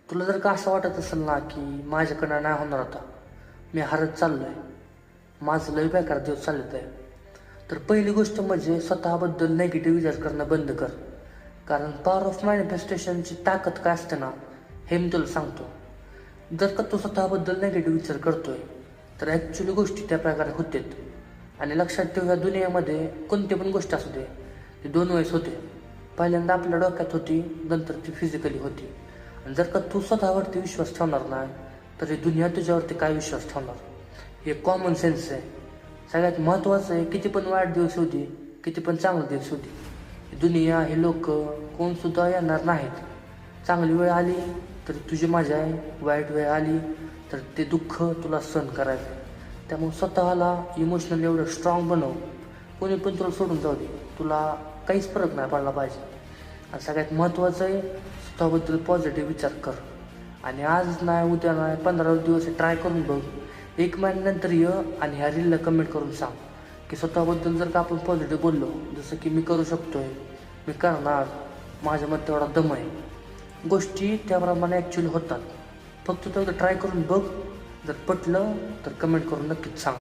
तुला जर का असं वाटत असेल ना की माझ्याकडनं नाही होणार आता, मी हरत चाललो आहे, माझं लय बेकार दिवस चालत आहे, तर पहिली गोष्ट म्हणजे स्वतःबद्दल नेगेटिव्ह विचार करणं बंद कर. कारण पॉवर ऑफ मॅनिफेस्टेशनची ताकद काय असते ना, हे मी तुला सांगतो. जर का तू स्वतःबद्दल नेगेटिव्ह विचार करतोय तर ॲक्च्युली गोष्टी त्या प्रकारे होतात. आणि लक्षात ठेव, ह्या दुनियामध्ये कोणती पण गोष्ट असू दे, ती दोन वेळेस होते. पहिल्यांदा आपल्या डोक्यात होती, नंतर ती फिजिकली होती. आणि जर का तू स्वतःवरती विश्वास ठेवणार नाही तर ही दुनिया तुझ्यावरती काय विश्वास ठेवणार. हे कॉमन सेन्स आहे. सगळ्यात महत्त्वाचं आहे, किती पण वाईट दिवस होऊ दे, किती पण चांगले दिवस होऊ दे, ही दुनिया, हे लोक कोणसुद्धा येणार नाहीत. चांगली वेळ आली तर तुझी मजा आहे, वाईट वेळ आली तर ते दुःख तुला सहन करायचं. त्यामुळे स्वतःला इमोशनली एवढं स्ट्रॉंग बनव, कोणी पण तुला सोडून जाऊ दे, तुला काहीच फरक नाही पडला पाहिजे. आणि सगळ्यात महत्त्वाचं आहे, स्वतःबद्दल पॉझिटिव्ह विचार कर. आणि आज नाही, उद्या नाही, 15 दिवस ट्राय करून बघ. 1 महिन्यानंतर ये आणि ह्या रीलला कमेंट करून सांग की स्वतःबद्दल जर का आपण पॉझिटिव्ह बोललो, जसं की मी करू शकतोय, मी करणार, माझ्यामध्ये तेवढा दम आहे, गोष्टी त्याप्रमाणे ॲक्च्युली होतात. फक्त तेवढं ट्राय करून बघ. जर पटलं तर कमेंट करून नक्कीच सांग.